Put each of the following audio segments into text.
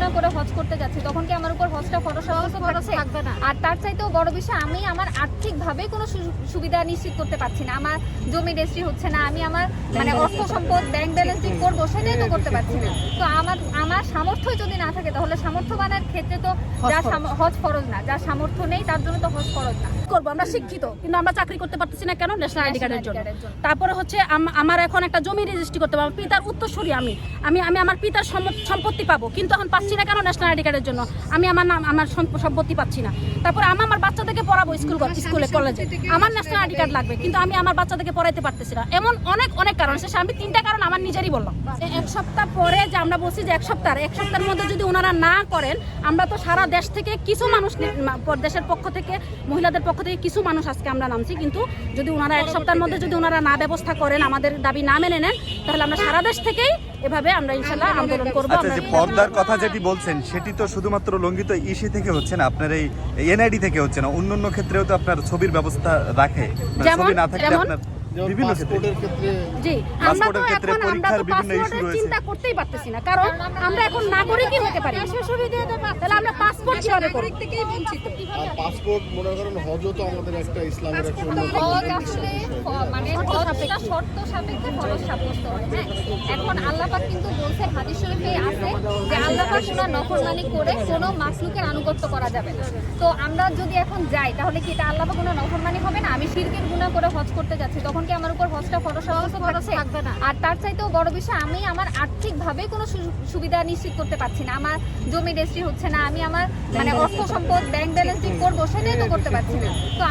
গুনাহ করে হজ করতে যাচ্ছি, তখন কি আমার উপর হজটা ফরজ থাকবে না? আর তার চাইতেও বড় বিষয়, আমি আমার আর্থিকভাবে কোনো সুবিধা নিশ্চিত করতে পারছি না। আমার জমি রেজিস্ট্রি হচ্ছে না, আমি আমার মানে অর্থ সম্পদ ব্যাংক ব্যালেন্স ঠিক করবো, সেটাই তো করতে পারছি না। তো আমার সামর্থ্য যদি না থাকে, তাহলে সামর্থ্যবানের ক্ষেত্রে তো হজ ফরজ না, যার সামর্থ্য নেই তার জন্য তো হজ ফরজ না। করবো আমরা শিক্ষিত, কিন্তু আমরা চাকরি করতে পারতেছি না কেন? ন্যাশনাল আইডি কার্ডের জন্য। তারপরে হচ্ছে আমার এখন একটা জমি রেজিস্ট্রি করতে হবে, পিতার উত্তরসূরি আমি আমি আমি আমার পিতার সম্পত্তি পাবো, কিন্তু এখন পাচ্ছি না কেন? ন্যাশনাল আইডি কার্ডের জন্য আমি আমার সম্পত্তি পাচ্ছি না। তারপরে আমার বাচ্চাদেরকে পড়াবো স্কুলে কলেজে, আমার ন্যাশনাল আইডি কার্ড লাগবে, কিন্তু আমি আমার বাচ্চাদেরকে পড়াইতে পারতেছি না। এমন অনেক কারণ, শেষে আমি 3টা কারণ আমার নিজেরই বললাম। এক সপ্তাহ পরে যে আমরা বলছি যে এক সপ্তাহের মধ্যে যদি ওনারা না করেন, আমরা তো সারা দেশ থেকে কিছু মানুষ, দেশের পক্ষ থেকে, মহিলাদের পক্ষ থেকে কিছু মানুষ আজকে আমরা নামছি, কিন্তু যদি ওনারা এক সপ্তাহের মধ্যে যদি ওনারা না ব্যবস্থা করেন, আমাদের দাবি না মেনে নেন, তাহলে আমরা সারা দেশ থেকেই এভাবে আমরা ইনশাআল্লাহ আন্দোলন করব। আচ্ছা, যে পর্দার কথা যেটি বলছেন, সেটি তো শুধুমাত্র লঙ্ঘিত ইসি থেকে হচ্ছে না, আপনার এই এনআইডি থেকে হচ্ছে না, অন্যান্য ক্ষেত্রেও তো আপনার ছবির ব্যবস্থা রাখে, ছবি না থাকলে আপনার বিভিন্ন ক্ষেত্রে, জি, আমরা তো এখন পাসপোর্টের চিন্তা করতেই পারতেছি না, কারণ আমরা এখন নাগরিকই হতে পারি। তাহলে আমরা পাসপোর্ট কিভাবে করব? আর পাসপোর্ট মনে করেন হজও তো আমাদের একটা ইসলামের একটা হজ আসলে মানে হজটা শর্ত সাপেক্ষে ফরজ সাব্যস্ত হয়। হ্যাঁ, এখন আল্লাহ পাক কিন্তু বলছে, হাদিস শরীফে আছে যে আল্লাহ পাক কোনো নফরমানি করে কোনো মাখলুকের আনুগত্য করা যাবে না। তো আমরা যদি এখন যাই, তাহলে কি এটা আল্লাহ পাক কোনো নফরমানি হবে না? আমি শিরকের গুনাহ করে হজ করতে যাচ্ছি, তখন কি আমার উপর হজটা ফরজ থাকবে না? আর তার চাইতেও বড় বিষয়, আমি আমার আর্থিকভাবে কোনো সুবিধা নিশ্চিত করতে পারছি না। আমার জমি রেজিস্ট্রি হচ্ছে না, আমি আমার মানে অর্থ সম্পদ ব্যাংক ব্যালেন্স ঠিক করবো, সেটাই তো করতে পারছি না। তো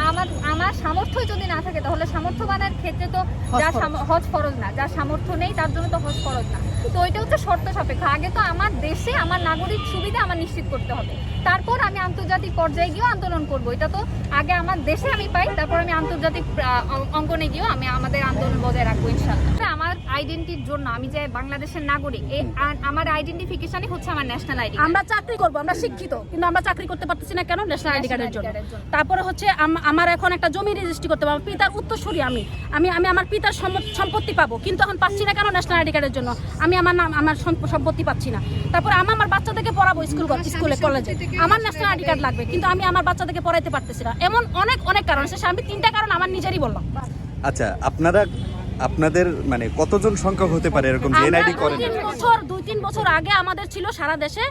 আমার সামর্থ্য যদি না থাকে, তাহলে সামর্থ্যবানের ক্ষেত্রে তো হজ ফরজ না, যার সামর্থ্য নেই তার জন্য তো হজ ফরজ না। তো এটা হচ্ছে শর্ত সাপেক্ষ। আগে তো আমার দেশে আমার নাগরিক সুবিধা আমার নিশ্চিত করতে হবে, তারপর আমি আন্তর্জাতিক পর্যায়ে গিয়েও আন্দোলন করব। এটা তো আগে আমার দেশে আমি পাই, তারপর আমি আন্তর্জাতিক অঙ্গনে গিয়েও আমি আমাদের আন্দোলন বজায় রাখবো ইনশাআল্লাহ। আমার আইডেন্টিটির জন্য আমি যে বাংলাদেশের নাগরিক, আমার আইডেন্টিফিকেশনই হচ্ছে আমার ন্যাশনাল আইডি। আমরা চাকরি করবো, আমরা শিক্ষিত, কিন্তু আমরা চাকরি করতে পারতেছি না কেন? ন্যাশনাল আইডি কার্ডের জন্য। তারপরে হচ্ছে আমার এখন একটা জমি রেজিস্ট্রি করতে হবে, পিতার উত্তরসূরি আমি আমার পিতার সম্পত্তি পাবো, কিন্তু এখন পাচ্ছি না কেন? ন্যাশনাল আইডি কার্ডের জন্য আমি আমার সম্পত্তি পাচ্ছি না। তারপরে আমার বাচ্চাদেরকে পড়াবো স্কুলে কলেজে, আমার ন্যাশনাল আইডি কার্ড লাগবে, কিন্তু আমি আমার বাচ্চাদেরকে পড়াইতে পারতেছি না। এমন অনেক কারণ, শেষে আমি 3টা কারণ আমার নিজেরই বললাম। আচ্ছা, আপনাদের মানে কতজন সংখ্যক হতে পারে এরকম যে এনআইডি করেন? 2-3 বছর আগে আমাদের ছিল সারা দেশে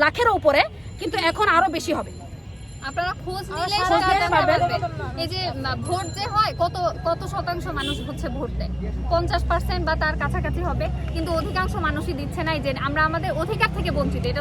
লাখের উপরে, কিন্তু এখন আরো বেশি হবে। আপনারা খোঁজ নিলে এই যে ভোট যে হয়, কত শতাংশ মানুষ হচ্ছে ভোট দেয়, 50% বা তার কাছাকাছি হবে, কিন্তু অধিকাংশ মানুষই দিচ্ছে না। যে আমরা আমাদের অধিকার থেকে বঞ্চিত। এটা